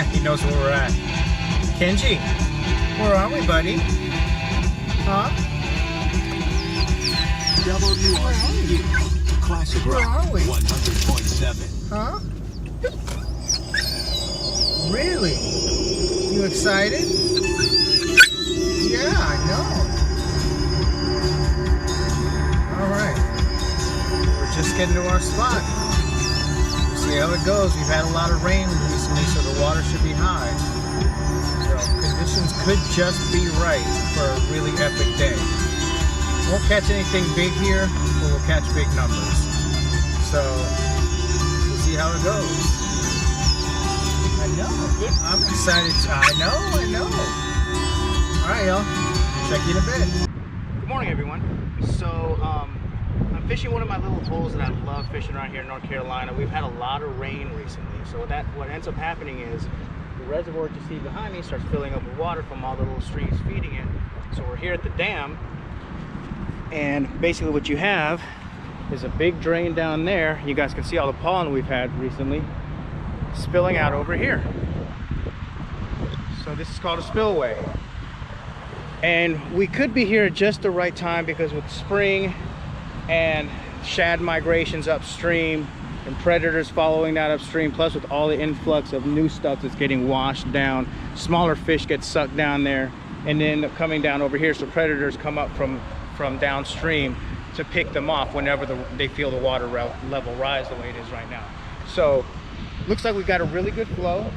He knows where we're at. Kenji, where are we, buddy? Huh? WRCU Classic Where Rock are we? 100.7. Huh? Really? You excited? Yeah, I know. Alright. We're just getting to our spot. We'll see how it goes. We've had a lot of rain recently, so the water should be high. So conditions could just be right for a really epic day. Won't catch anything big here, but we'll catch big numbers. So we'll see how it goes. I know. I'm excited. I know. All right, y'all. Check you in a bit. Good morning, everyone. So I'm fishing one of my little holes that I love fishing around here in North Carolina. We've had a lot of rain recently, so what ends up happening is the reservoir you see behind me starts filling up with water from all the little streams feeding it. So we're here at the dam, and basically what you have is a big drain down there. You guys can see all the pollen we've had recently spilling out over here. So this is called a spillway, and we could be here at just the right time because with spring and shad migrations upstream and predators following that upstream, plus with all the influx of new stuff that's getting washed down, smaller fish get sucked down there and then end up coming down over here, so predators come up from downstream to pick them off whenever they feel the water level rise the way it is right now. So looks like we've got a really good flow.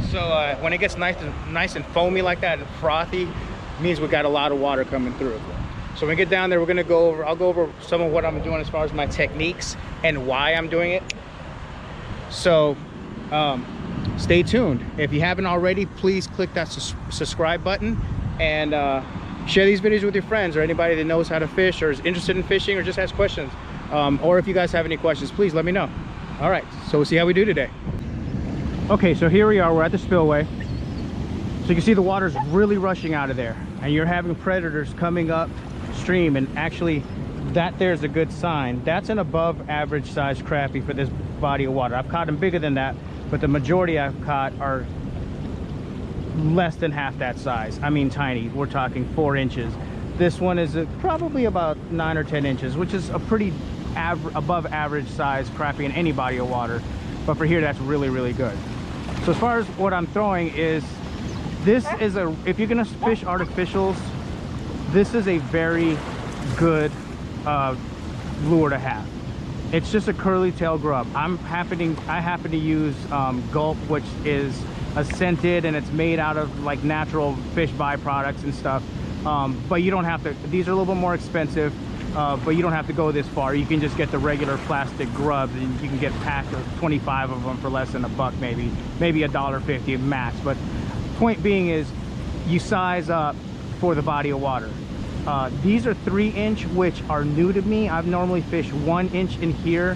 So when it gets nice and foamy like that and frothy, it means we've got a lot of water coming through. So when we get down there, I'll go over some of what I'm doing as far as my techniques and why I'm doing it. So stay tuned. If you haven't already, please click that subscribe button and share these videos with your friends or anybody that knows how to fish or is interested in fishing or just has questions. Or if you guys have any questions, please let me know. All right, so we'll see how we do today. Okay, so here we are, we're at the spillway. So you can see the water's really rushing out of there and you're having predators coming up stream, and actually that there's a good sign. That's an above average size crappie for this body of water. I've caught them bigger than that, but the majority I've caught are less than half that size. I mean tiny, we're talking 4 inches. This one is probably about 9 or 10 inches, which is a pretty above average size crappie in any body of water, but for here that's really good. So as far as what I'm throwing is, this is if you're gonna fish artificials, this is a very good lure to have. It's just a curly tail grub. I happen to use Gulp, which is a scented, and it's made out of like natural fish byproducts and stuff. But you don't have to, these are a little bit more expensive, but you don't have to go this far. You can just get the regular plastic grubs, and you can get a pack of 25 of them for less than $1, maybe $1.50 max. But point being is, you size up for the body of water. These are 3-inch, which are new to me. I've normally fished 1 inch in here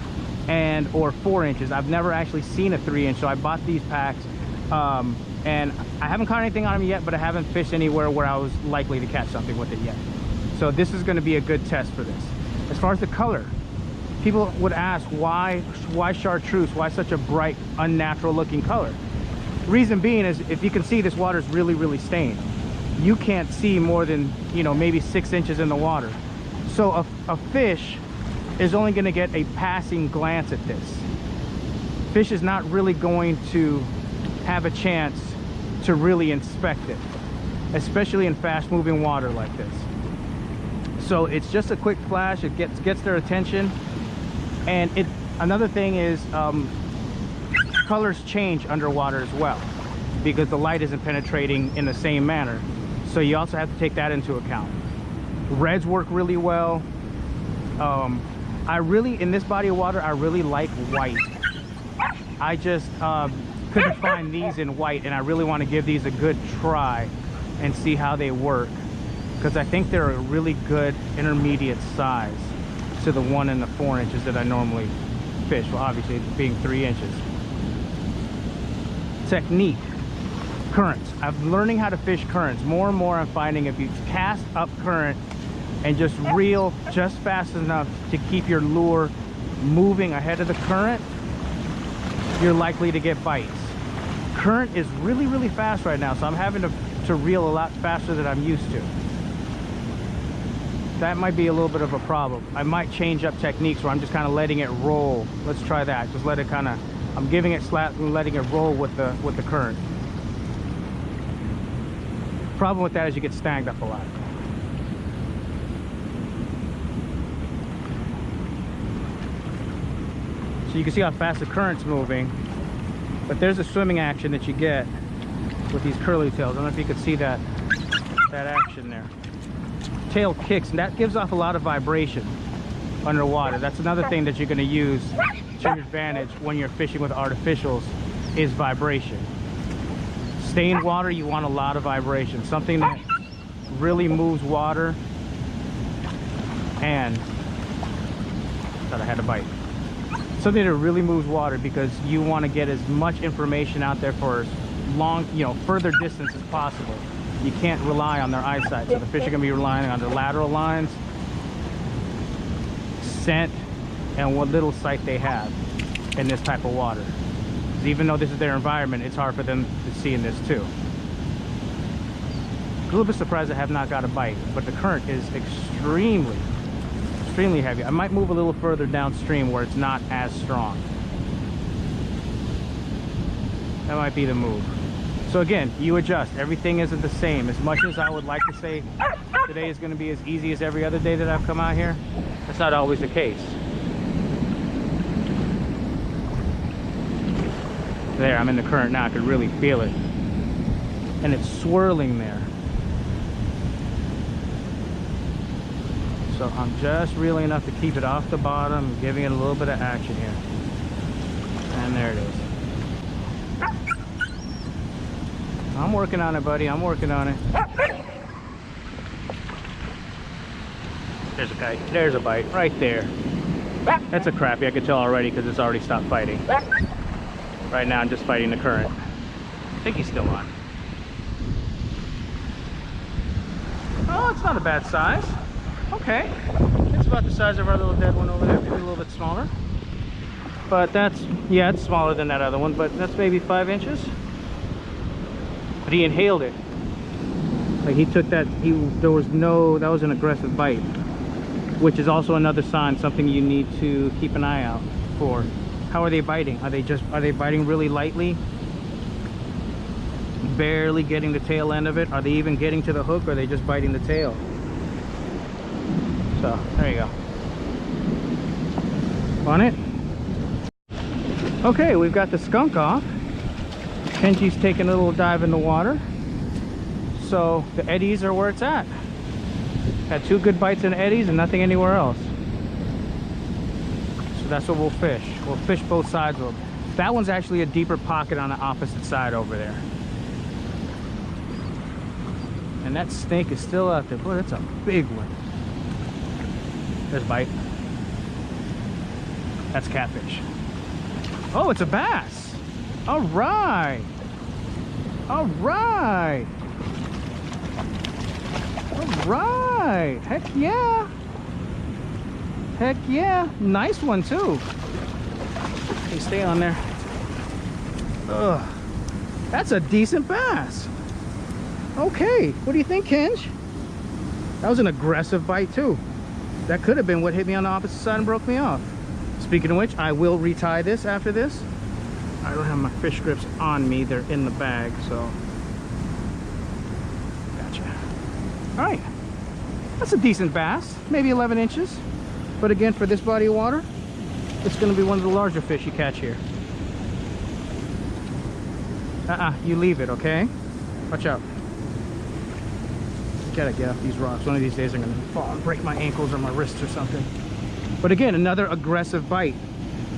or 4 inches. I've never actually seen a 3-inch, so I bought these packs. And I haven't caught anything on them yet, but I haven't fished anywhere where I was likely to catch something with it yet. So this is going to be a good test for this. As far as the color, people would ask, why chartreuse? Why such a bright, unnatural looking color? Reason being is, if you can see, this water is really stained. You can't see more than, maybe 6 inches in the water. So a fish is only going to get a passing glance at this. Fish is not really going to have a chance to really inspect it, especially in fast moving water like this. So it's just a quick flash. It gets their attention. And another thing is, colors change underwater as well, because the light isn't penetrating in the same manner. So you also have to take that into account. Reds work really well. In this body of water, I really like white. I just couldn't find these in white, and I really want to give these a good try and see how they work, because I think they're a really good intermediate size to the 1 and the 4 inches that I normally fish. Well, obviously being 3 inches. Technique. Currents. I'm learning how to fish currents. More and more I'm finding if you cast up current and just reel just fast enough to keep your lure moving ahead of the current, you're likely to get bites. current is really, really fast right now, so I'm having to reel a lot faster than I'm used to. That might be a little bit of a problem. I might change up techniques where I'm just kind of letting it roll. Let's try that. Just let it kind of, I'm giving it slack and letting it roll with the current. Problem with that is you get snagged up a lot. So you can see how fast the current's moving, but there's a swimming action that you get with these curly tails. I don't know if you could see that action there. Tail kicks, and that gives off a lot of vibration underwater. That's another thing that you're going to use to your advantage when you're fishing with artificials, is vibration. Stained water, you want a lot of vibration, something that really moves water. And thought I had a bite. Something that really moves water, because you want to get as much information out there for as long, further distance as possible. You can't rely on their eyesight, so the fish are going to be relying on their lateral lines, scent, and what little sight they have in this type of water. Even though this is their environment, it's hard for them to see in this too. A little bit surprised I have not got a bite, but the current is extremely heavy. I might move a little further downstream where it's not as strong. That might be the move. So again, you adjust. Everything isn't the same. As much as I would like to say today is going to be as easy as every other day that I've come out here, that's not always the case. There, I'm in the current now. I could really feel it. And it's swirling there. So I'm just reeling enough to keep it off the bottom, giving it a little bit of action here. And there it is. I'm working on it, buddy. I'm working on it. There's a bite. There's a bite right there. That's a crappie. I could tell already because it's already stopped fighting. Right now I'm just fighting the current. I think he's still on. Oh, it's not a bad size. Okay. It's about the size of our little dead one over there. Maybe a little bit smaller. But that's, yeah, it's smaller than that other one, but that's maybe 5 inches. But he inhaled it. Like he took that, that was an aggressive bite. Which is also another sign, something you need to keep an eye out for. How are they biting? Are they biting really lightly? Barely getting the tail end of it? Are they even getting to the hook, or are they just biting the tail? So, there you go. On it? Okay, we've got the skunk off. Kenji's taking a little dive in the water. So, the eddies are where it's at. Had 2 good bites in eddies and nothing anywhere else. So that's what we'll fish. We'll fish both sides of them. That one's actually a deeper pocket on the opposite side over there. And that snake is still out there. Boy, that's a big one. There's a bite. That's catfish. Oh, it's a bass. All right. All right. All right. Heck yeah. Heck yeah. Nice one too. Hey, stay on there. Ugh. That's a decent bass. Okay. What do you think, Kenj? That was an aggressive bite too. That could have been what hit me on the opposite side and broke me off. Speaking of which, I will retie this after this. I don't have my fish grips on me. They're in the bag, so. Gotcha. All right. That's a decent bass. Maybe 11 inches. But again, for this body of water, it's going to be one of the larger fish you catch here. You leave it, okay? Watch out. Gotta get off these rocks. One of these days I'm gonna fall and break my ankles or my wrists or something. But again, another aggressive bite.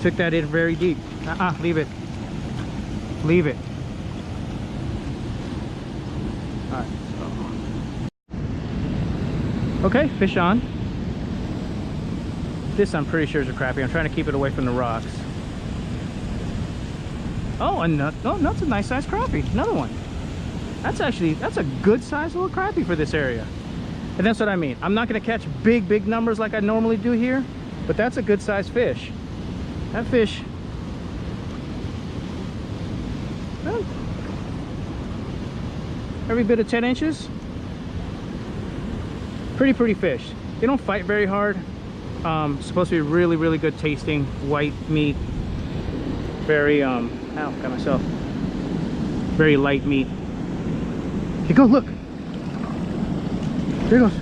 Took that in very deep. Leave it. Leave it. Alright, so. Okay, fish on. This I'm pretty sure is a crappie. I'm trying to keep it away from the rocks. Oh, that's a nice sized crappie. Another one. That's a good sized little crappie for this area. And that's what I mean. I'm not going to catch big numbers like I normally do here, but that's a good sized fish. That fish, well, every bit of 10 inches. Pretty fish. They don't fight very hard. Supposed to be really, really good tasting white meat. Very, ow, got myself. Very light meat. Here, go, look. Here he goes.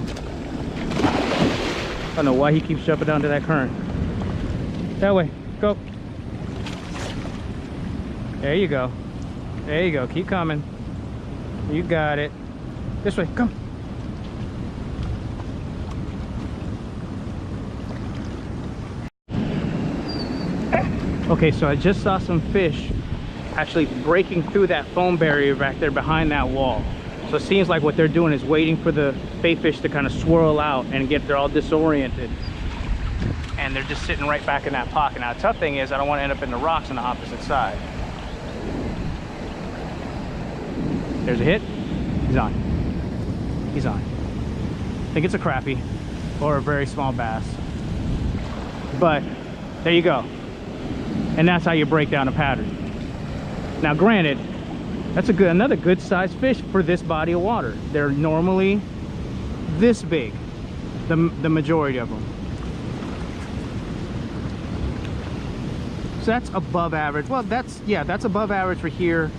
I don't know why he keeps jumping down to that current. That way, go. There you go. There you go, keep coming. You got it. This way, come. Okay, so I just saw some fish actually breaking through that foam barrier back there behind that wall. So it seems like what they're doing is waiting for the bait fish to kind of swirl out and they're all disoriented. And they're just sitting right back in that pocket. Now the tough thing is I don't want to end up in the rocks on the opposite side. There's a hit. He's on. He's on. I think it's a crappie or a very small bass. But there you go. And that's how you break down a pattern. Now granted, that's another good sized fish for this body of water. They're normally this big, the majority of them. So that's above average. Well, that's above average for here.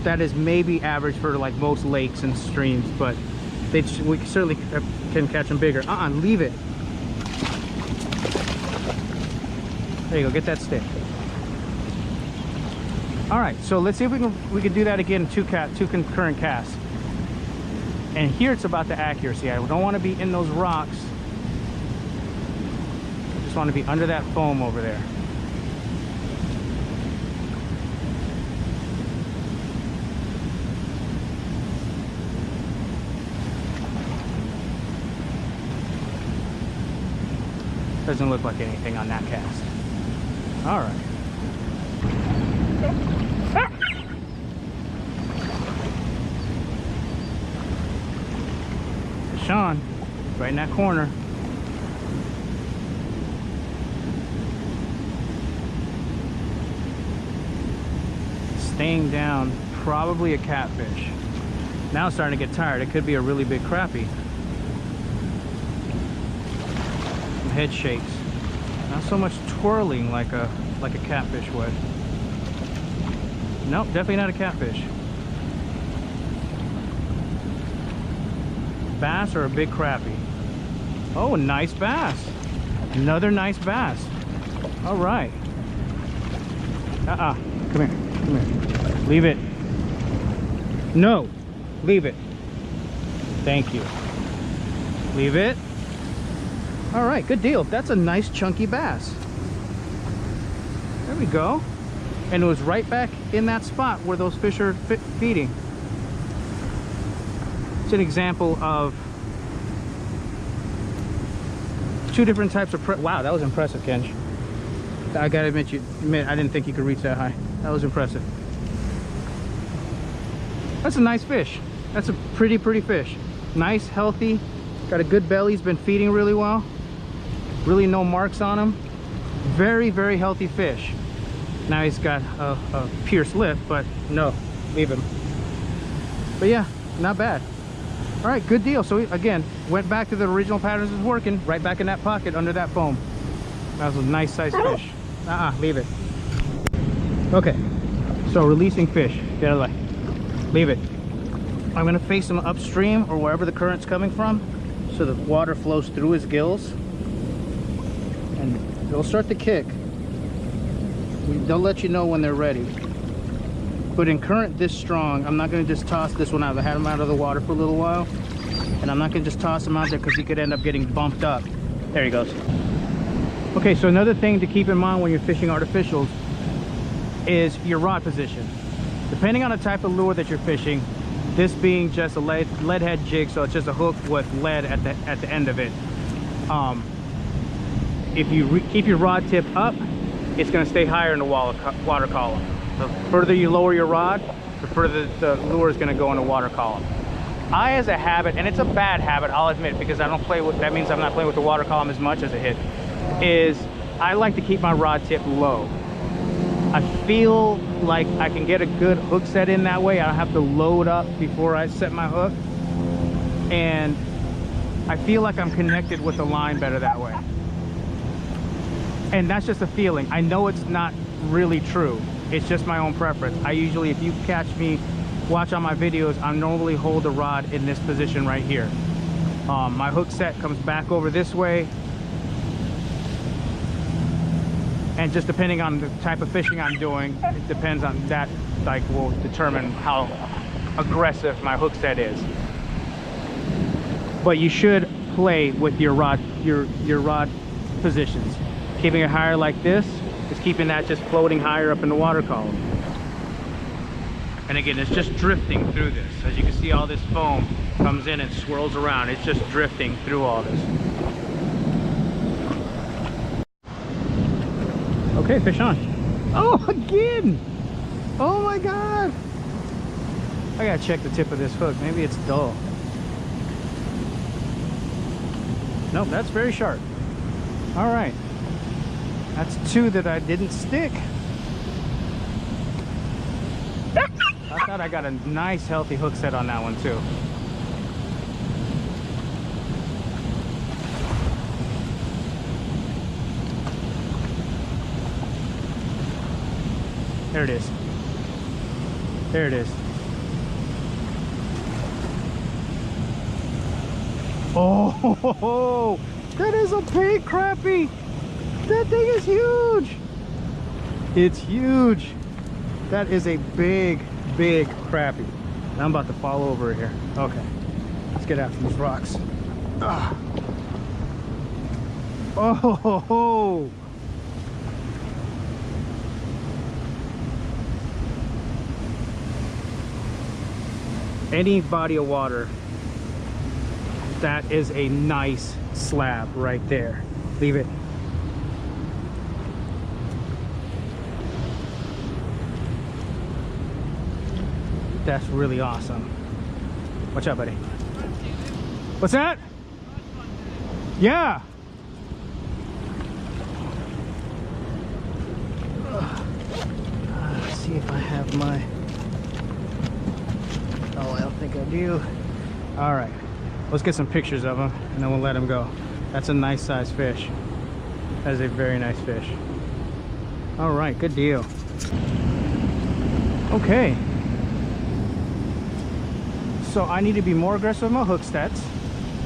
That is maybe average for like most lakes and streams, but we certainly can catch them bigger. Leave it. There you go, get that stick. All right, so let's see if we can do that again, two concurrent casts. And here it's about the accuracy. I don't want to be in those rocks. I just want to be under that foam over there. Doesn't look like anything on that cast. All right. Sean, right in that corner. Staying down, probably a catfish. Now it's starting to get tired. It could be a really big crappie. My head shakes. Not so much twirling like a catfish would. Nope, definitely not a catfish. Bass or a big crappie? Oh, a nice bass. Another nice bass. All right. Come here. Come here. Leave it. No. Leave it. Thank you. Leave it. All right, good deal. That's a nice chunky bass. There we go. And it was right back in that spot where those fish are feeding. It's an example of two different types of wow, that was impressive, Kenji. I gotta admit, I didn't think you could reach that high. That was impressive. That's a nice fish. That's a pretty fish. Nice, healthy, got a good belly. He's been feeding really well. Really no marks on him. Very healthy fish. Now he's got a pierced lip, but no, leave him. But yeah, not bad. All right, good deal. So we, again, went back to the original patterns. Was working right back in that pocket under that foam. That was a nice sized fish. Leave it. Okay, so releasing fish. Get out of the way. Leave it. I'm gonna face him upstream or wherever the current's coming from, so the water flows through his gills, and they'll start to kick. They'll let you know when they're ready. But in current this strong, I'm not going to just toss this one out. I had him out of the water for a little while, and I'm not going to just toss him out there because he could end up getting bumped up. There he goes. Okay, so another thing to keep in mind when you're fishing artificials is your rod position. Depending on the type of lure that you're fishing, this being just a lead head jig, so it's just a hook with lead at the end of it. If you keep your rod tip up, it's going to stay higher in the water column. The further you lower your rod, the further the lure is going to go in the water column. I, as a habit, and it's a bad habit, I'll admit, because I don't play with, that means I'm not playing with the water column as much as a hit, is I like to keep my rod tip low. I feel like I can get a good hook set in that way. I don't have to load up before I set my hook, and I feel like I'm connected with the line better that way. And that's just a feeling. I know it's not really true. It's just my own preference. I usually, if you catch me watch on my videos, I normally hold the rod in this position right here. My hook set comes back over this way, and just depending on the type of fishing I'm doing, it depends on that, like, will determine how aggressive my hook set is. But you should play with your rod positions. Keeping it higher like this is keeping that just floating higher up in the water column. And again, it's just drifting through this. As you can see, all this foam comes in and swirls around. It's just drifting through all this. Okay, fish on. Oh, again! Oh my God! I gotta check the tip of this hook. Maybe it's dull. Nope, that's very sharp. All right. That's two that I didn't stick. I thought I got a nice healthy hook set on that one too. There it is. There it is. Oh, that is a big crappie. That thing is huge. It's huge. That is a big crappie. I'm about to fall over here. Okay, let's get after these rocks. Ugh. Oh, any body of water, that is a nice slab right there. Leave it. That's really awesome. Watch out, buddy. What's that? Yeah. Let's see if I have my... Oh, I don't think I do. All right. Let's get some pictures of them, and then we'll let them go. That's a nice size fish. That is a very nice fish. All right, good deal. Okay. So I need to be more aggressive with my hook sets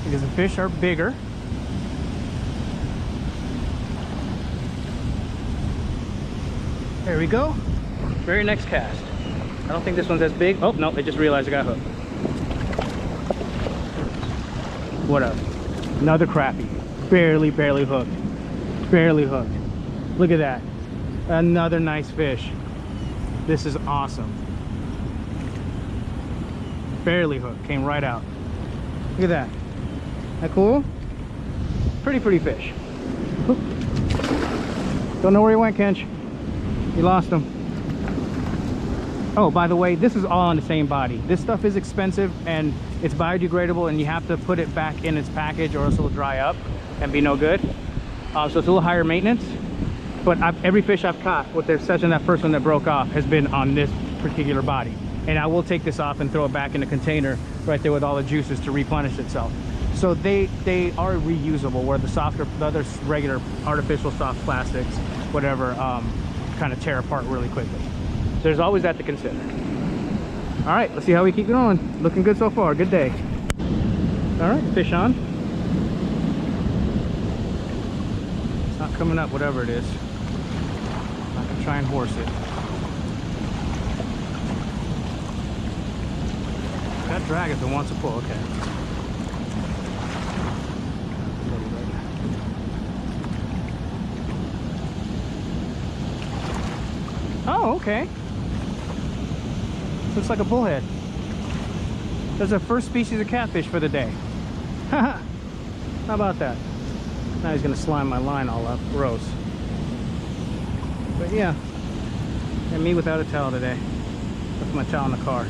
because the fish are bigger. There we go. Very next cast. I don't think this one's as big. Oh, no, I just realized I got hooked. What up? Another crappie. Barely hooked. Barely hooked. Look at that. Another nice fish. This is awesome. Barely hooked. Came right out. Look at that. Isn't that cool? Pretty fish. Oop. Don't know where he went, Kench. You lost him. Oh, by the way, this is all on the same body. This stuff is expensive and it's biodegradable, and you have to put it back in its package or else it'll dry up and be no good. So it's a little higher maintenance. But every fish I've caught, with the exception of that first one that broke off, has been on this particular body. And I will take this off and throw it back in the container right there with all the juices to replenish itself. So they are reusable, where the softer, the other regular artificial soft plastics, whatever, kind of tear apart really quickly. So there's always that to consider. All right, let's see how we keep going. Looking good so far. Good day. All right, fish on. It's not coming up, whatever it is. I'm not gonna try and horse it. Got drag if it wants to pull. Okay. Oh, okay. Looks like a bullhead. That's our first species of catfish for the day. How about that? Now he's gonna slime my line all up. Gross. But yeah, and me without a towel today. Left my towel in the car.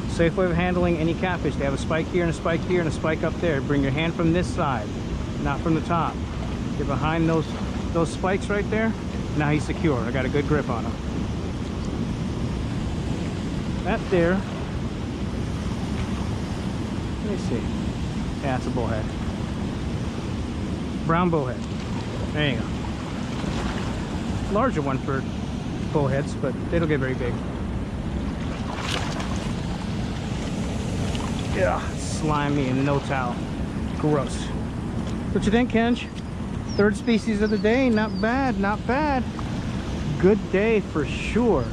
Safe way of handling any catfish. They have a spike here and a spike here and a spike up there. Bring your hand from this side, not from the top. Get behind those spikes right there. Now he's secure. I got a good grip on him. that there. Let me see. Yeah, it's a bullhead. Brown bullhead. There you go. Larger one for bullheads, but they don't get very big. Yeah, slimy and no towel. Gross. What you think, Kenj? Third species of the day. Not bad, not bad. Good day for sure.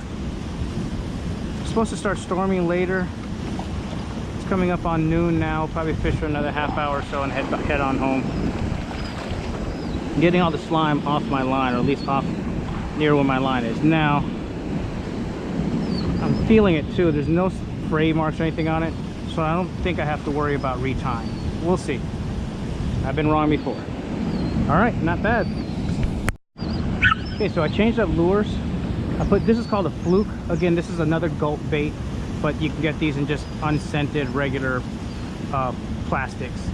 It's supposed to start storming later. It's coming up on noon now. Probably fish for another half hour or so and head on home. Getting all the slime off my line, or at least off near where my line is. Now, I'm feeling it too. There's no fray marks or anything on it, so I don't think I have to worry about retying. We'll see. I've been wrong before. All right, not bad. Okay, so I changed up lures. This is called a fluke. Again, this is another gulp bait, but you can get these in just unscented regular plastics,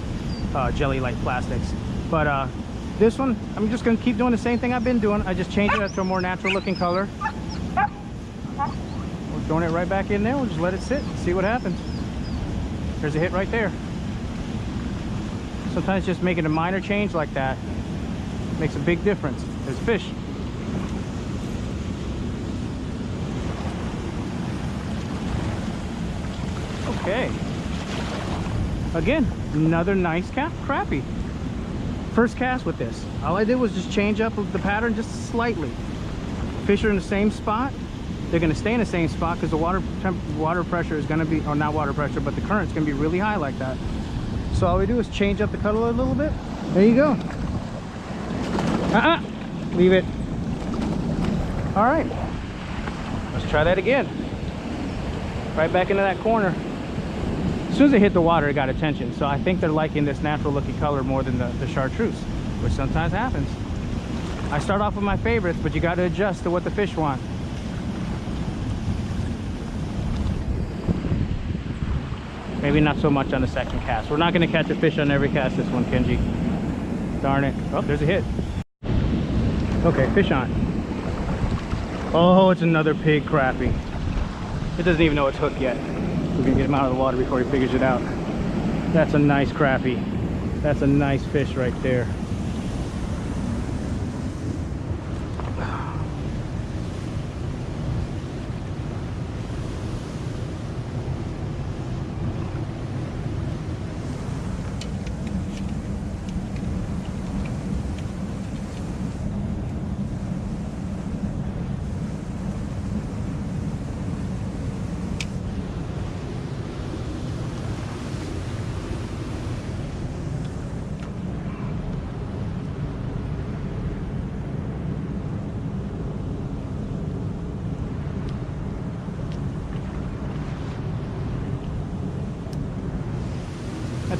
jelly-like plastics. But this one, I'm just gonna keep doing the same thing I've been doing. I just changed it to a more natural looking color. We're throwing it right back in there. We'll just let it sit and see what happens. There's a hit right there. Sometimes just making a minor change like that makes a big difference. There's a fish. Okay. Again, another nice crappie. First cast with this. All I did was just change up the pattern just slightly. Fish are in the same spot. They're going to stay in the same spot because the water pressure is going to be, or not water pressure, but the current's going to be really high like that. So all we do is change up the color a little bit. There you go. Leave it. All right. Let's try that again. Right back into that corner. As soon as it hit the water, it got attention. So I think they're liking this natural looking color more than the chartreuse, which sometimes happens. I start off with my favorites, but you got to adjust to what the fish want. Maybe not so much on the second cast. We're not going to catch a fish on every cast this one, Kenji. Darn it. Oh, there's a hit. Okay, fish on. Oh, it's another pig crappie. It doesn't even know it's hooked yet. We're going to get him out of the water before he figures it out. That's a nice crappie. That's a nice fish right there.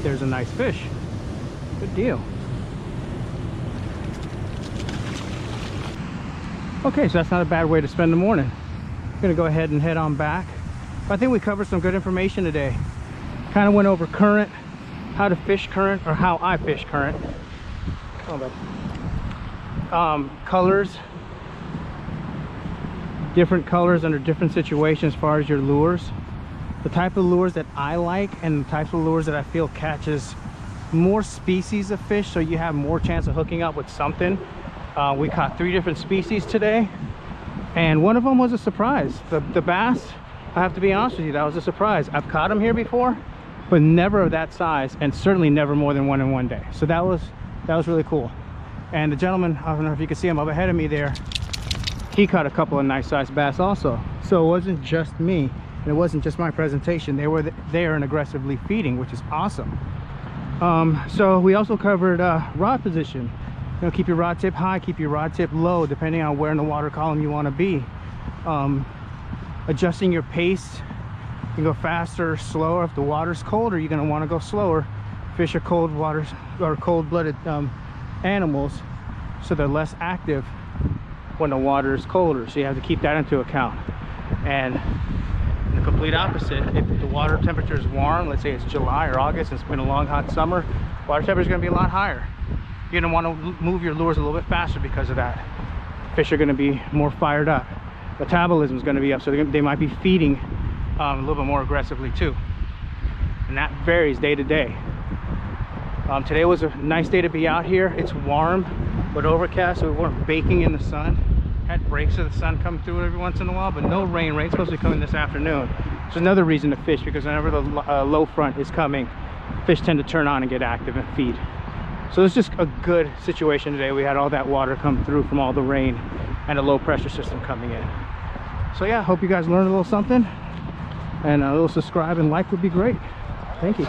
There's a nice fish. Good deal. Okay, so that's not a bad way to spend the morning. I'm gonna go ahead and head on back. I think we covered some good information today. Kind of went over current, how to fish current, or how I fish current. Colors, different colors under different situations as far as your lures. The type of lures that I like and the types of lures that I feel catches more species of fish, so you have more chance of hooking up with something. We caught 3 different species today, and one of them was a surprise. The bass, I have to be honest with you, that was a surprise. I've caught them here before, but never of that size, and certainly never more than 1 in one day. So that was really cool. And the gentleman, I don't know if you can see him up ahead of me there, he caught a couple of nice sized bass also. So it wasn't just me. It wasn't just my presentation. They were there and aggressively feeding, which is awesome. So we also covered rod position. You know, keep your rod tip high, keep your rod tip low, depending on where in the water column you want to be. Adjusting your pace. You can go faster or slower. If the water's colder, you're going to want to go slower. Fish are cold water or cold-blooded animals, so they're less active when the water is colder. So you have to keep that into account. And the complete opposite, if the water temperature is warm, let's say it's July or August, it's been a long hot summer, water temperature is going to be a lot higher. You're going to want to move your lures a little bit faster because of that. Fish are going to be more fired up. Metabolism is going to be up, so they might be feeding a little bit more aggressively too. And that varies day to day. Today was a nice day to be out here. It's warm but overcast, so we weren't baking in the sun. Had breaks of the sun coming through every once in a while, but no rain. Rain's supposed to be coming this afternoon. It's another reason to fish, because whenever the low front is coming, fish tend to turn on and get active and feed. So it's just a good situation today. We had all that water come through from all the rain and a low pressure system coming in. So yeah, hope you guys learned a little something, and a little subscribe and like would be great. Thank you.